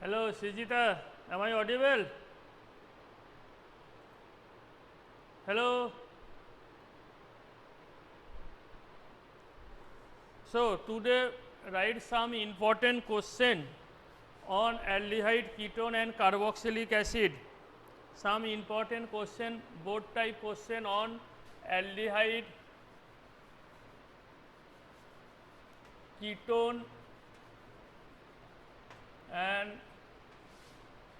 Hello, Srijita. Am I audible? Hello. So, today write some important question on aldehyde, ketone and carboxylic acid. Some important question, board type question on aldehyde, ketone and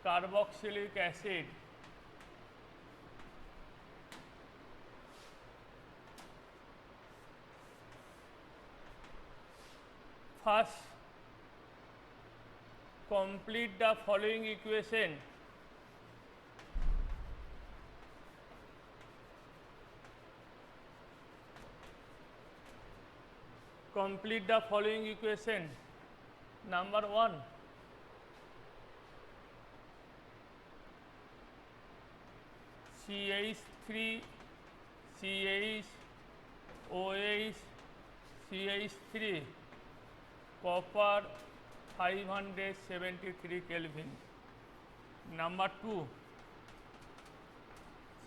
carboxylic acid. First, complete the following equation. Complete the following equation. Number 1, CH3, CH, OH, CH3, copper 573 Kelvin. Number 2,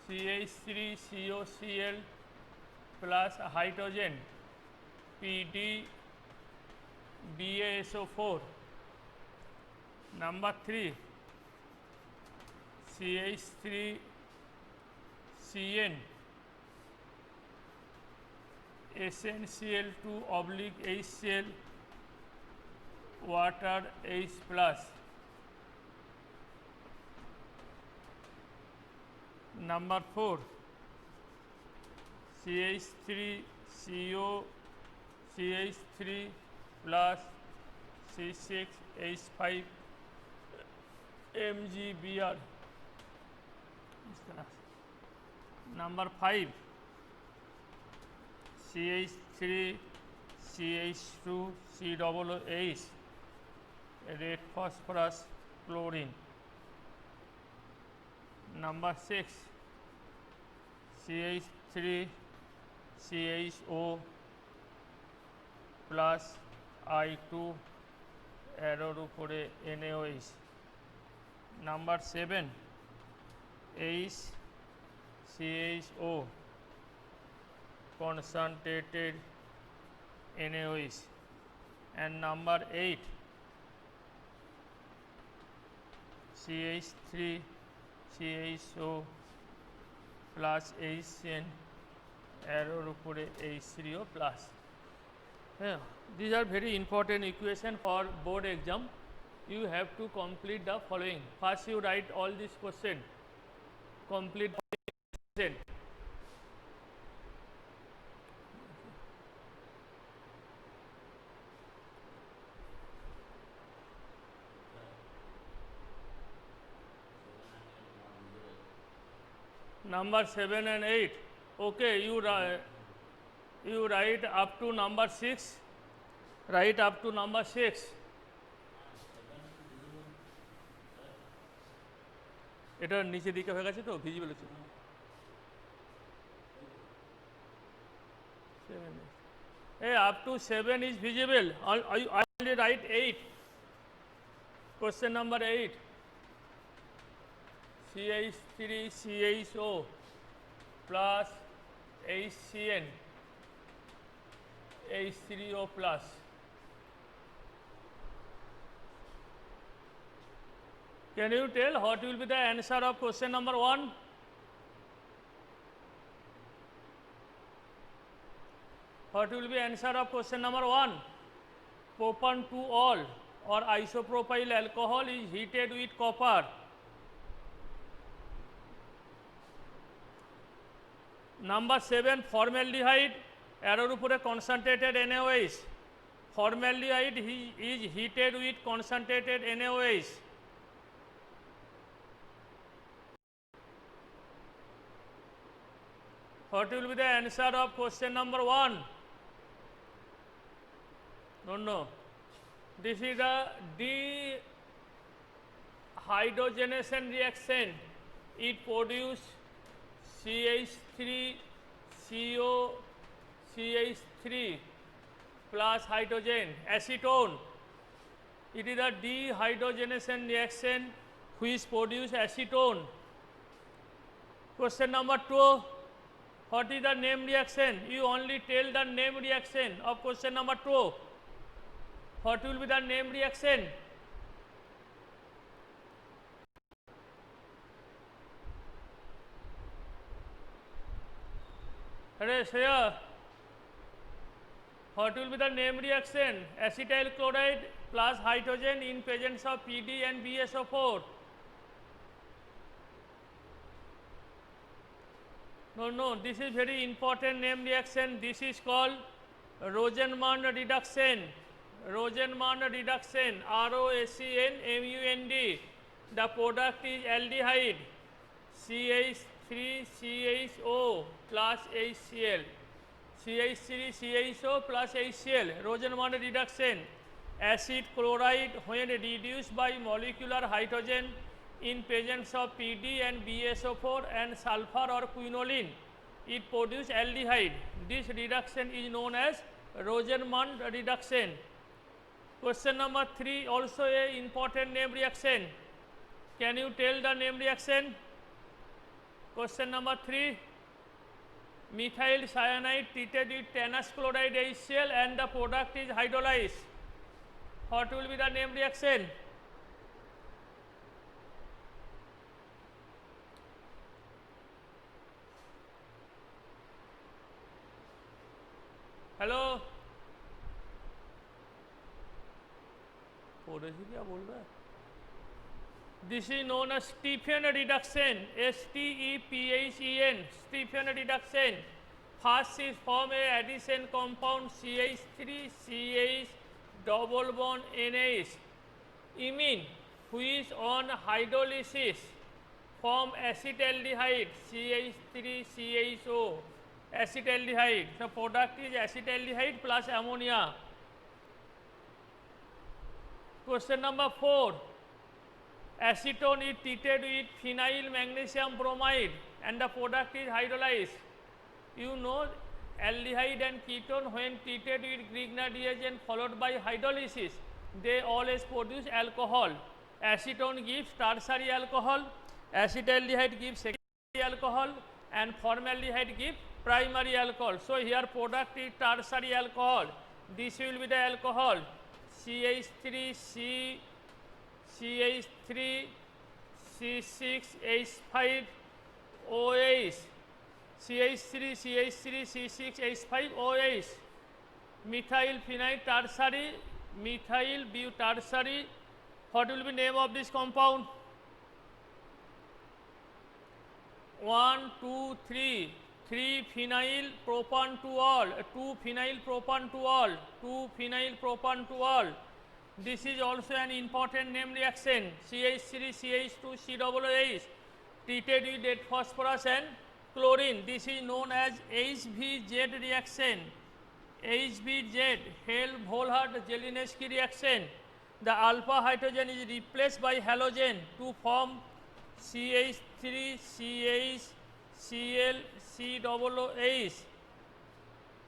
CH3, COCl plus hydrogen, PD, BaSO4. Number 3, CH3, Cn, SnCl2 oblique HCl, water H plus. Number 4, CH3, CO, CH3 plus C6H5 MgBr. Number 5, CH3, CH2, COOH, red phosphorus chlorine. Number 6, CH3, CHO plus I2 arrow উপরে NaOH. Number 7, HCHO concentrated NaOH. And number 8, CH3, CHO plus HCN arrow উপরে H3O plus. Yeah, these are very important equation for board exam. You have to complete the following. First, you write all these question. Complete question. Number 7 and 8. Okay, you write up to number 6. Write up to number 6. এটা নিচে দিকে হয়ে গেছে তো visible হচ্ছে 7. Up to 7 is visible. I only write 8. Question number 8. CH3, CHO plus HCN, H3O plus. Can you tell what will be the answer of question number 1? What will be answer of question number 1? Propan-2-ol or isopropyl alcohol is heated with copper. Number 7, formaldehyde, arrow upore concentrated NaOH. Formaldehyde is heated with concentrated NaOH. What will be the answer of question number 1? Don't know. This is the dehydrogenation reaction. It produces CH3, CO, CH3 plus hydrogen, acetone. It is a dehydrogenation reaction which produce acetone. Question number 2. What is the name reaction? You only tell the name reaction of question number 2. What will be the name reaction? Shreya, what will be the name reaction? Acetyl chloride plus hydrogen in presence of PD and BSO4. No, this is very important name reaction. This is called Rosenmund reduction. Rosenmund reduction, ROSENMUND. The product is aldehyde, CH3CHO plus HCl. CH3CHO plus HCl, Rosenmund reduction. Acid chloride when reduced by molecular hydrogen in presence of PD and BSO4 and sulfur or quinoline, it produces aldehyde. This reduction is known as Rosenmund reduction. Question number 3, also a important name reaction. Can you tell the name reaction? Question number 3. Methyl cyanide treated with tannous chloride HCl and the product is hydrolyzed. What will be the name reaction? Hello? This is known as Stephen reduction, STEPHEN, Stephen reduction. First is form a addition compound CH3CH double bond NH, imine, which on hydrolysis form acetaldehyde CH3CHO, acetaldehyde. The product is acetaldehyde plus ammonia. Question number 4. Acetone is treated with phenyl magnesium bromide and the product is hydrolyzed. You know aldehyde and ketone when treated with Grignard reagent followed by hydrolysis, they always produce alcohol. Acetone gives tertiary alcohol, acetaldehyde gives secondary alcohol and formaldehyde gives primary alcohol. So here product is tertiary alcohol. This will be the alcohol CH3C CH3 C6H5 OH, CH3 C6H5 OH, methyl phenyl tertiary, methyl butertiary. What will be name of this compound? 1, 2, 3. 3 phenyl propan-2-ol, 2 phenyl propan-2-ol, 2 phenyl propan-2-ol. This is also an important name reaction. CH3CH2COOH treated with dead phosphorus and chlorine. This is known as HVZ reaction. HVZ, Hell-Volhard-Jelinek reaction. The alpha hydrogen is replaced by halogen to form CH3CH CL COOH,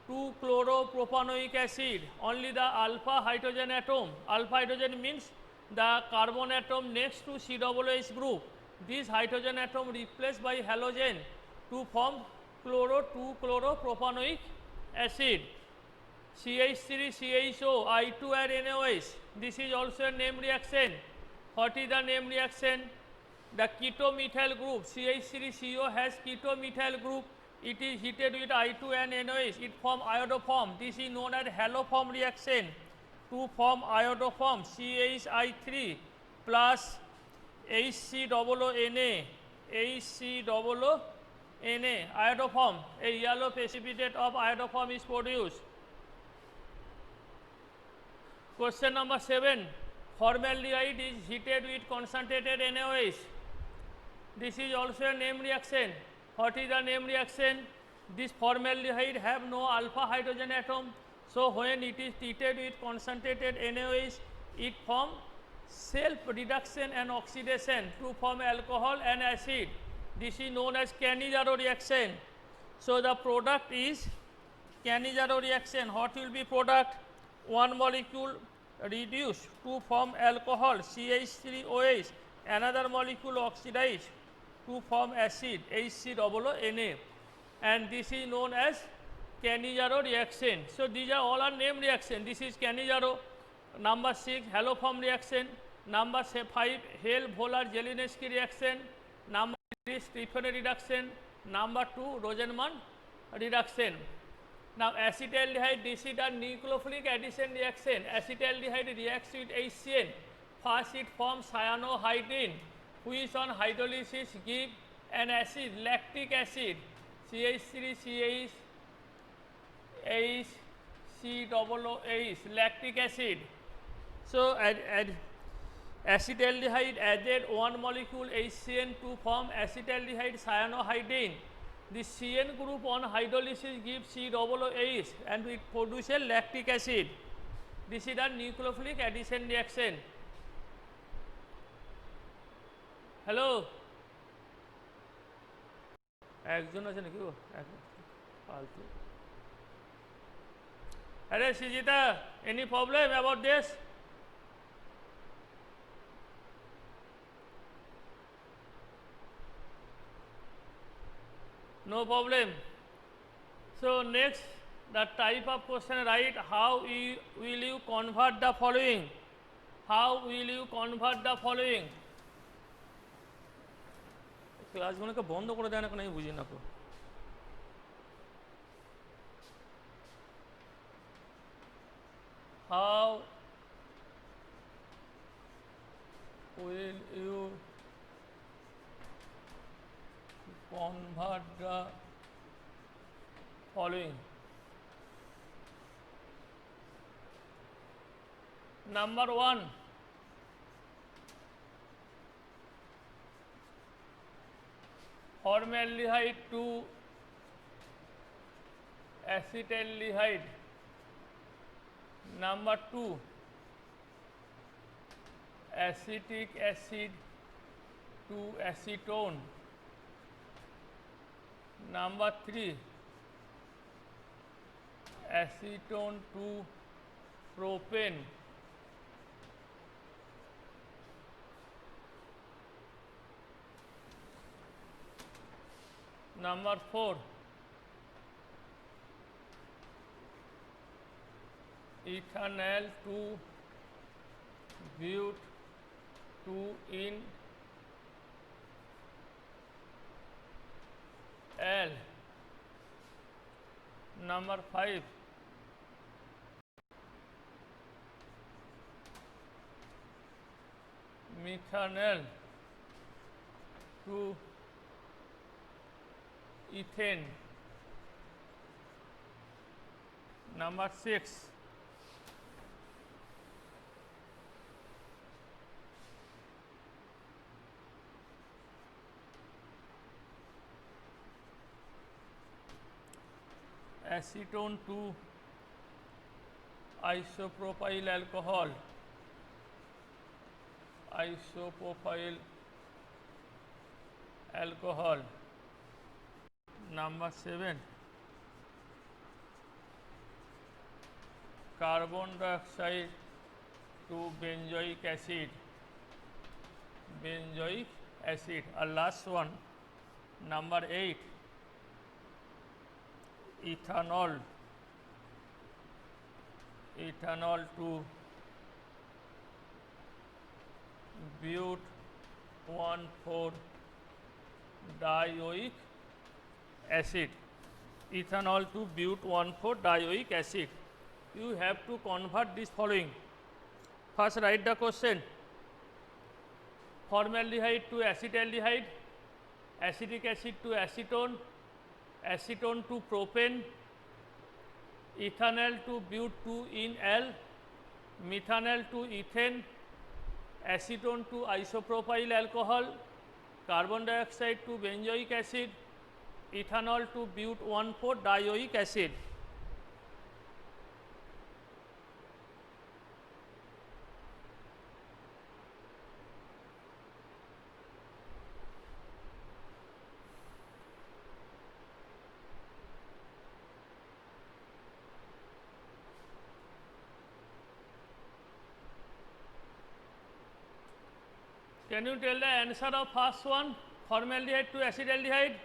2-chloropropanoic acid. Only the alpha hydrogen atom. Alpha hydrogen means the carbon atom next to COOH group. This hydrogen atom replaced by halogen to form 2-chloropropanoic acid. CH3CHO, I2 and NOH. This is also a name reaction. What is the name reaction? The keto-methyl group, CH3CO has keto-methyl group. It is heated with I2 and NOH. It forms iodoform. This is known as haloform reaction. To form iodoform, CHI3 plus HCOONA, HCOONA, iodoform. A yellow precipitate of iodoform is produced. Question number 7. Formaldehyde is heated with concentrated NaOH. This is also a name reaction. What is the name reaction? This formaldehyde have no alpha hydrogen atom. So when it is treated with concentrated NaOH, it forms self-reduction and oxidation to form alcohol and acid. This is known as Cannizzaro reaction. So the product is Cannizzaro reaction. What will be product? One molecule reduced to form alcohol CH3OH, another molecule oxidized to form acid HCOO, and this is known as Cannizzaro reaction. So these are all are named reaction. This is Cannizzaro. Number 6, haloform reaction. Number 5, Hale-Voller-Jelinek reaction. Number 3, Stephen reduction. Number 2, Rosenman reduction. Now acetaldehyde, this is a nucleophilic addition reaction. Acetaldehyde reacts with HCN. First it forms cyanohydrin, which on hydrolysis give an acid, lactic acid, CH3CH HCOOH, lactic acid. So acetaldehyde added one molecule HCN to form acetaldehyde cyanohydrin. The CN group on hydrolysis gives COOH and it produces lactic acid. This is a nucleophilic addition reaction. Hello? একজন আছে নাকি ও ফালতু আরে Srijita, any problem about this? No problem. So next, the type of question, write how will you convert the following? How will you convert the following? ক্লাসগুলোকে বন্ধ করে দেয় না কেন আমি বুঝি না তো। How will you convert the following? Number 1, formaldehyde to acetaldehyde. Number 2, acetic acid to acetone. Number 3, acetone to propane. Number 4, ethanol to but 2 in L. Number 5, methanol to ethane. Number 6, acetone to isopropyl alcohol. Isopropyl alcohol. Number 7, carbon dioxide to benzoic acid. Benzoic acid. And last one, number 8, ethanol. Ethanol to but 1,4-dioic acid. Ethanol to but 1,4-dioic acid. You have to convert this following. First write the question. Formaldehyde to acetaldehyde, acetic acid to acetone, acetone to propane, ethanol to but 2 in L, methanol to ethane, acetone to isopropyl alcohol, carbon dioxide to benzoic acid, ethanol to but 1,4-dioic acid. Can you tell the answer of first one, formaldehyde to acetaldehyde?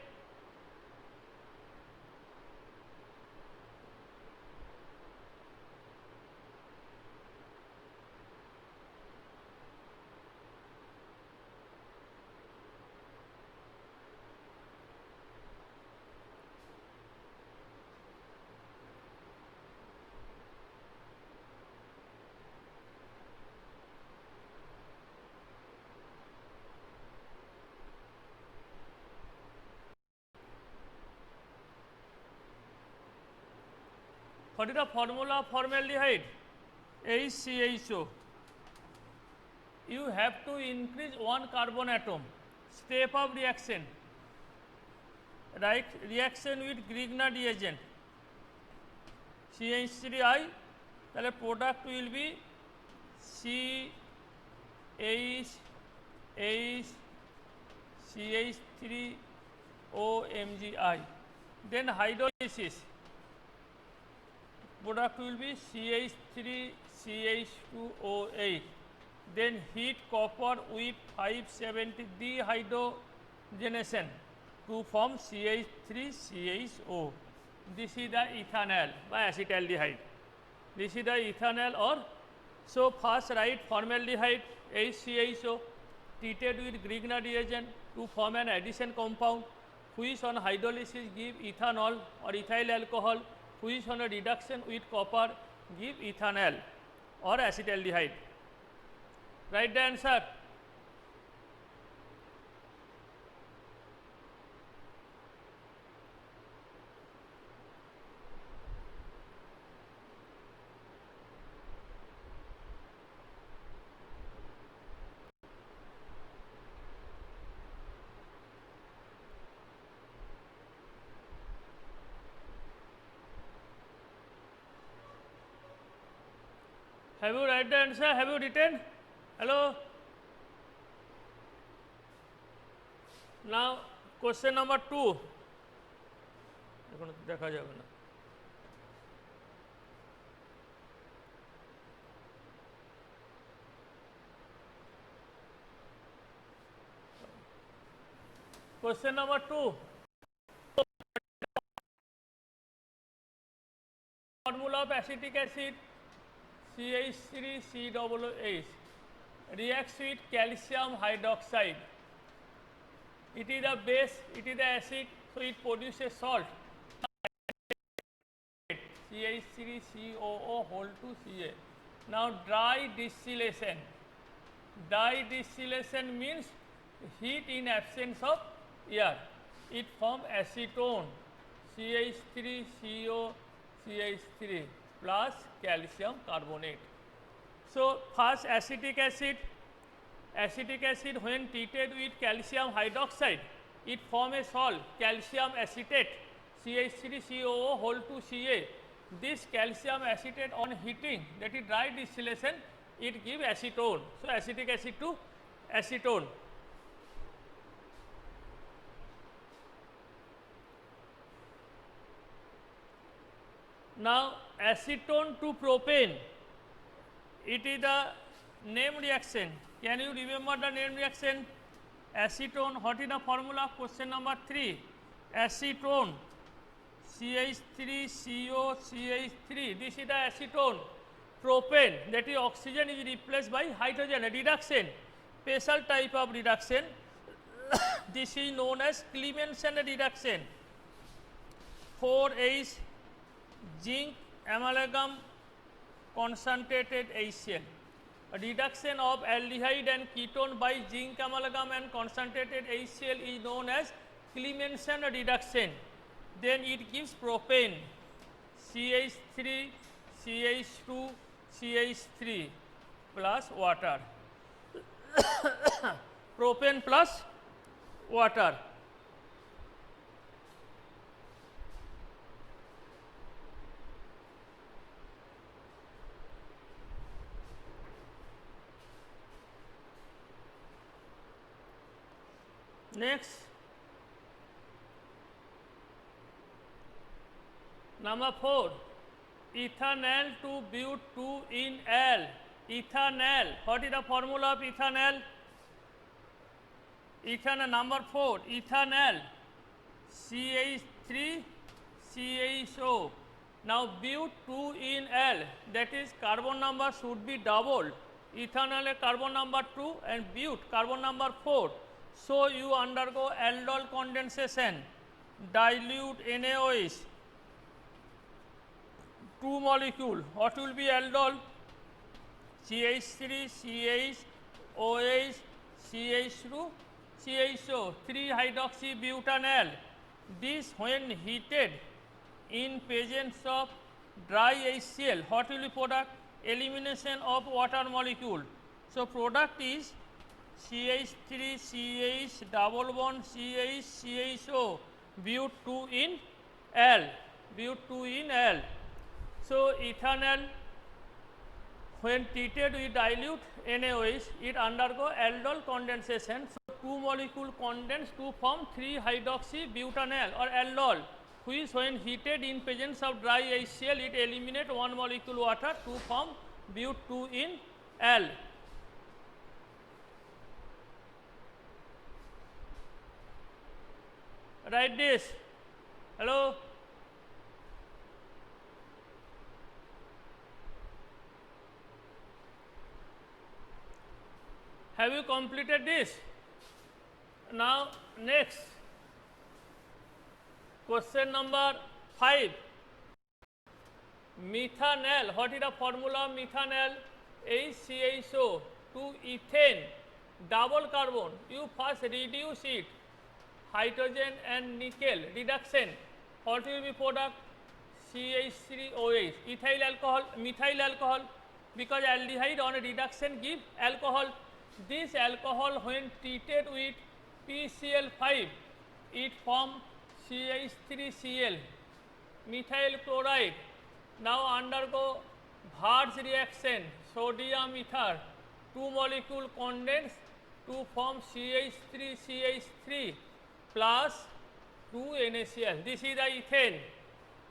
What is the formula of formaldehyde? HCHO. You have to increase one carbon atom. Step of reaction. Right, reaction with Grignard reagent. CH3I, তাহলে product will be CH3OMgI. Then hydrolysis. Product will be CH3CH2OH. Then heat copper with 570 dehydrogenation to form CH3CHO. This is the ethanol by acetaldehyde. This is the ethanol or so first write formaldehyde HCHO treated with Grignard reagent to form an addition compound which on hydrolysis give ethanol or ethyl alcohol, which on a reduction with copper give ethanol or acetaldehyde. Write the answer. Have you write the answer? Have you written? Hello? Now question number 2. এখন দেখা যাবে না। Question number 2. Formula of acetic acid CH3COOH reacts with calcium hydroxide. It is the base, it is the acid, so it produces salt. CH3COO whole to Ca. Now dry distillation. Dry distillation means heat in absence of air. It forms acetone CH3COCH3 plus calcium carbonate. So first acetic acid when treated with calcium hydroxide, it forms a salt calcium acetate CH3COO whole to Ca. This calcium acetate on heating, that is dry distillation, it gives acetone. So acetic acid to acetone. Now acetone to propane, it is the name reaction. Can you remember the name reaction? Acetone, what is the formula? Question number 3. Acetone CH3COCH3, this is the acetone. Propane, that is oxygen is replaced by hydrogen, a reduction, special type of reduction. This is known as Clemmensen reduction. 4H zinc amalgam concentrated HCl. A reduction of aldehyde and ketone by zinc amalgam and concentrated HCl is known as Clemmensen reduction. Then it gives propane CH3 CH2 CH3 plus water. Propane plus water. Next, number 4, ethanol to but2 in L. Ethanol, what is the formula of ethanol? ethanol number 4, ethanol, CH3, CHO. Now but 2 in L, that is carbon number should be double. Ethanol carbon number 2 and but carbon number 4. So you undergo aldol condensation, dilute NaOH, 2 molecule. What will be aldol? CH3, CHOH, CH2, CHO, 3-hydroxybutanol. This when heated in presence of dry HCl, what will be product? Elimination of water molecule. So product is CH3, CH double bond CH, CHO, but 2 in L, but 2 in L. So ethanol when treated with dilute NaOH, it undergo aldol condensation. So 2 molecule condense to form 3-hydroxybutanol or aldol, which when heated in presence of dry HCl, it eliminate 1 molecule water to form but 2 in L. Write this. Hello? Have you completed this? Now next, question number 5. Methanol. What is the formula of methanol? HCHO to ethane, double carbon. You first reduce it, hydrogen and nickel reduction. What will be product? CH3OH, ethyl alcohol, methyl alcohol, because aldehyde on reduction give alcohol. This alcohol when treated with PCl5, it form CH3Cl, methyl chloride. Now undergo Var's reaction, sodium ether, 2 molecule condense to form CH3CH3 plus 2 NaCl. This is the ethane.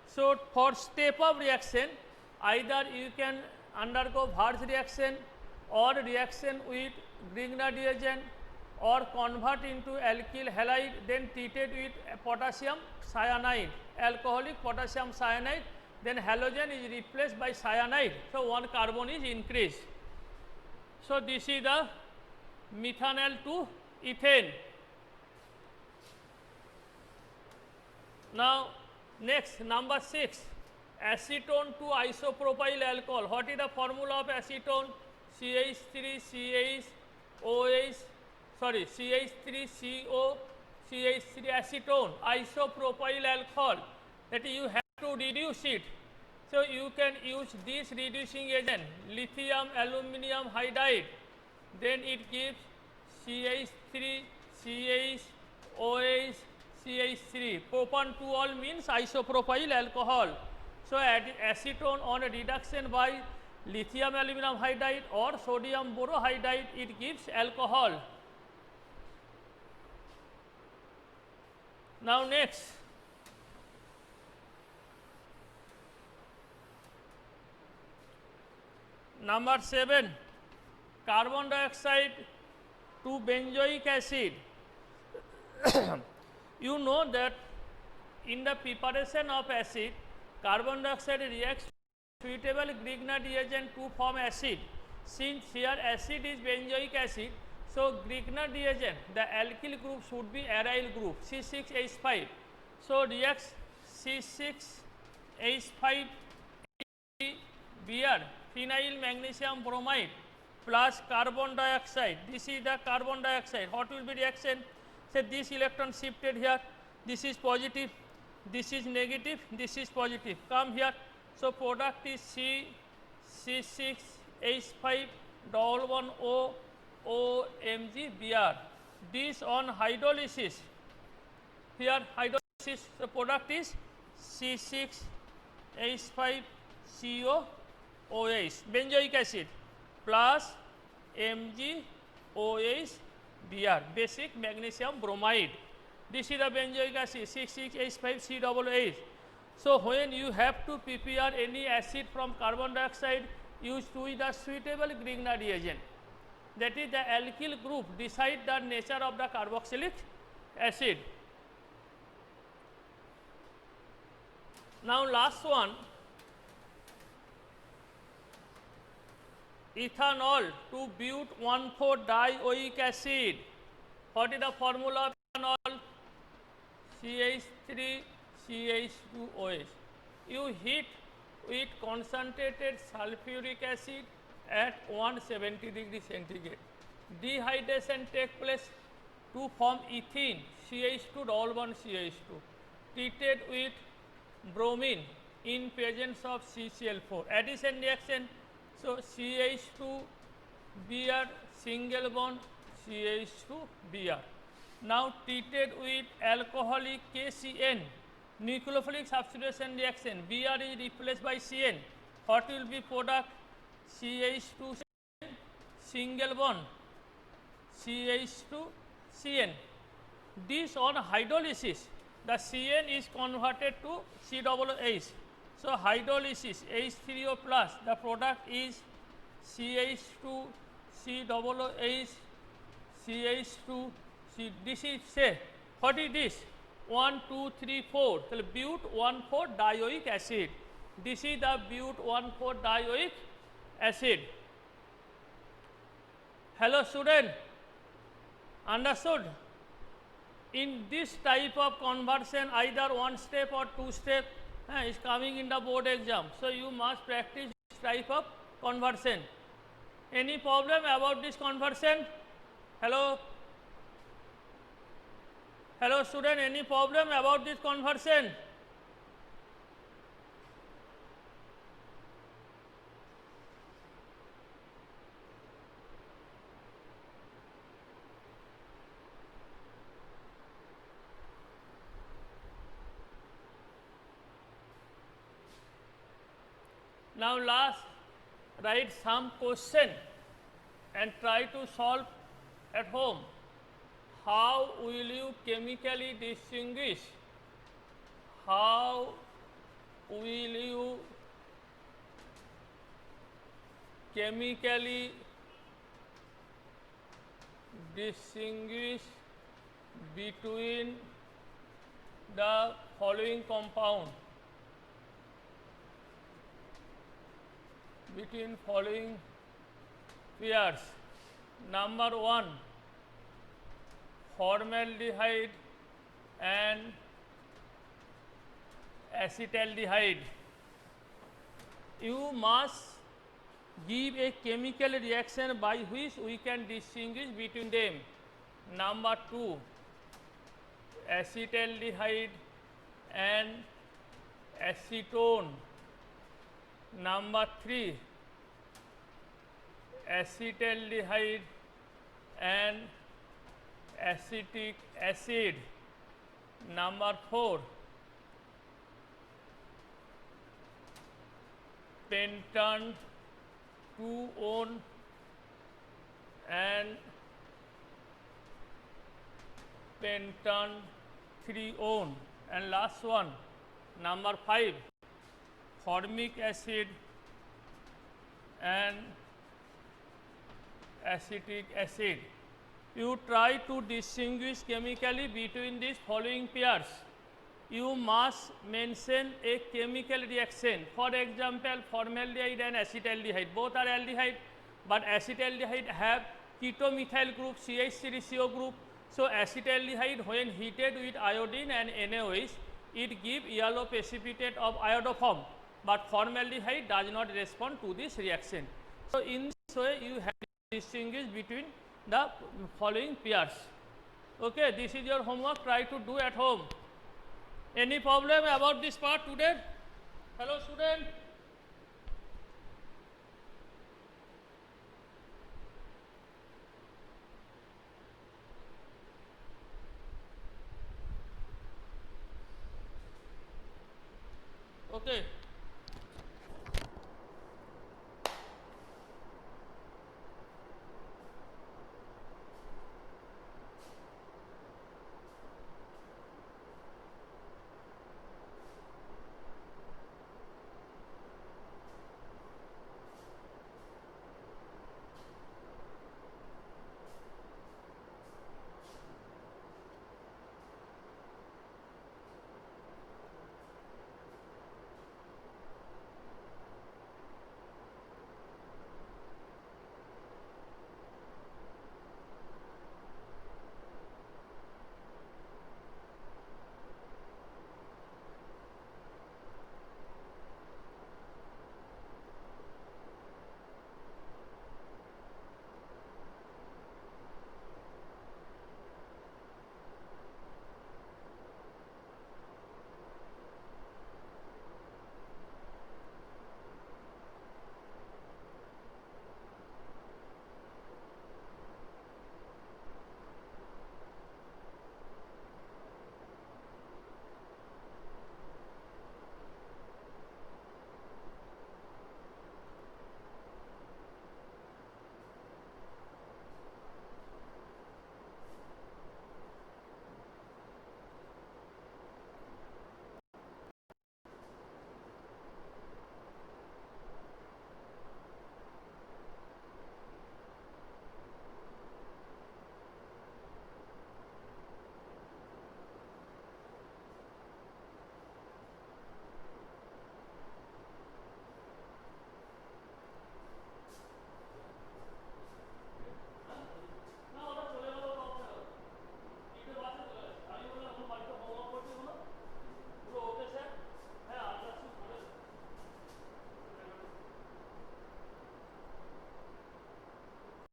So for step of reaction, either you can undergo Var's reaction or reaction with Grignard reagent, or convert into alkyl halide, then treated with potassium cyanide, alcoholic potassium cyanide, then halogen is replaced by cyanide. So 1 carbon is increased. So this is the methanol to ethane. Now next, number 6, acetone to isopropyl alcohol. What is the formula of acetone? CH3CHOH, sorry, CH3CO, CH3 acetone, isopropyl alcohol, that you have to reduce it. So you can use this reducing agent, lithium aluminum hydride, then it gives CH3, CHOH, CH3. Propan-2-ol means isopropyl alcohol. So acetone on a reduction by lithium aluminum hydride or sodium borohydride, it gives alcohol. Now next, number 7, carbon dioxide to benzoic acid. You know that in the preparation of acid, carbon dioxide reacts suitable Grignard reagent to form acid. Since here acid is benzoic acid, so Grignard reagent, the alkyl group should be aryl group, C6H5. So reacts C6H5 Br, phenyl magnesium bromide plus carbon dioxide. This is the carbon dioxide. What will be reaction? Say this electron shifted here, this is positive, this is negative, this is positive. Come here. So product is C6H5 double bond O OMG Br. This on hydrolysis. Here hydrolysis, the product is C6H5COOH, benzoic acid, plus MgOH Br, basic magnesium bromide. This is the benzoic acid, 6,6H5COOH. So when you have to prepare any acid from carbon dioxide, use to the suitable Grignard reagent. that is the alkyl group decide the nature of the carboxylic acid. Now last one, ethanol to but 1,4-dioic acid. What is the formula of ethanol? CH3 CH2OH. You heat with concentrated sulfuric acid at 170 degree centigrade. Dehydration takes place to form ethene CH2 double bond CH2 treated with bromine in presence of CCl4. Addition reaction, so CH2 Br single bond CH2 Br. Now treated with alcoholic KCN, nucleophilic substitution reaction, Br is replaced by Cn. What will be product? CH2 single bond CH2 Cn. This on hydrolysis, the Cn is converted to COOH. So hydrolysis H3O plus, the product is CH2 COOH CH2 C. This is say, what is this? 1, 2, 3, 4. So but 1,4-dioic acid. This is the but 1,4-dioic acid. Hello student, understood? In this type of conversion, either one step or two step is coming in the board exam. So you must practice this type of conversion. Any problem about this conversion? Hello? Hello student, any problem about this conversion? Now last, write some question and try to solve at home. How will you chemically distinguish? How will you chemically distinguish between the following compound? Between following pairs. Number 1, formaldehyde and acetaldehyde. You must give a chemical reaction by which we can distinguish between them. Number 2, acetaldehyde and acetone. Number 3, acetaldehyde and acetic acid. Number 4, pentan 2-one and pentan 3-one. And last one, number 5, formic acid and acetic acid. You try to distinguish chemically between these following pairs. You must mention a chemical reaction. For example, formaldehyde and acetaldehyde, both are aldehyde, but acetaldehyde have ketomethyl group CH3CO group. So acetaldehyde when heated with iodine and NaOH, it gives yellow precipitate of iodoform, but formaldehyde does not respond to this reaction. So in this way you have to distinguish between the following pairs. Okay, this is your homework, try to do at home. Any problem about this part today? Hello student? Okay.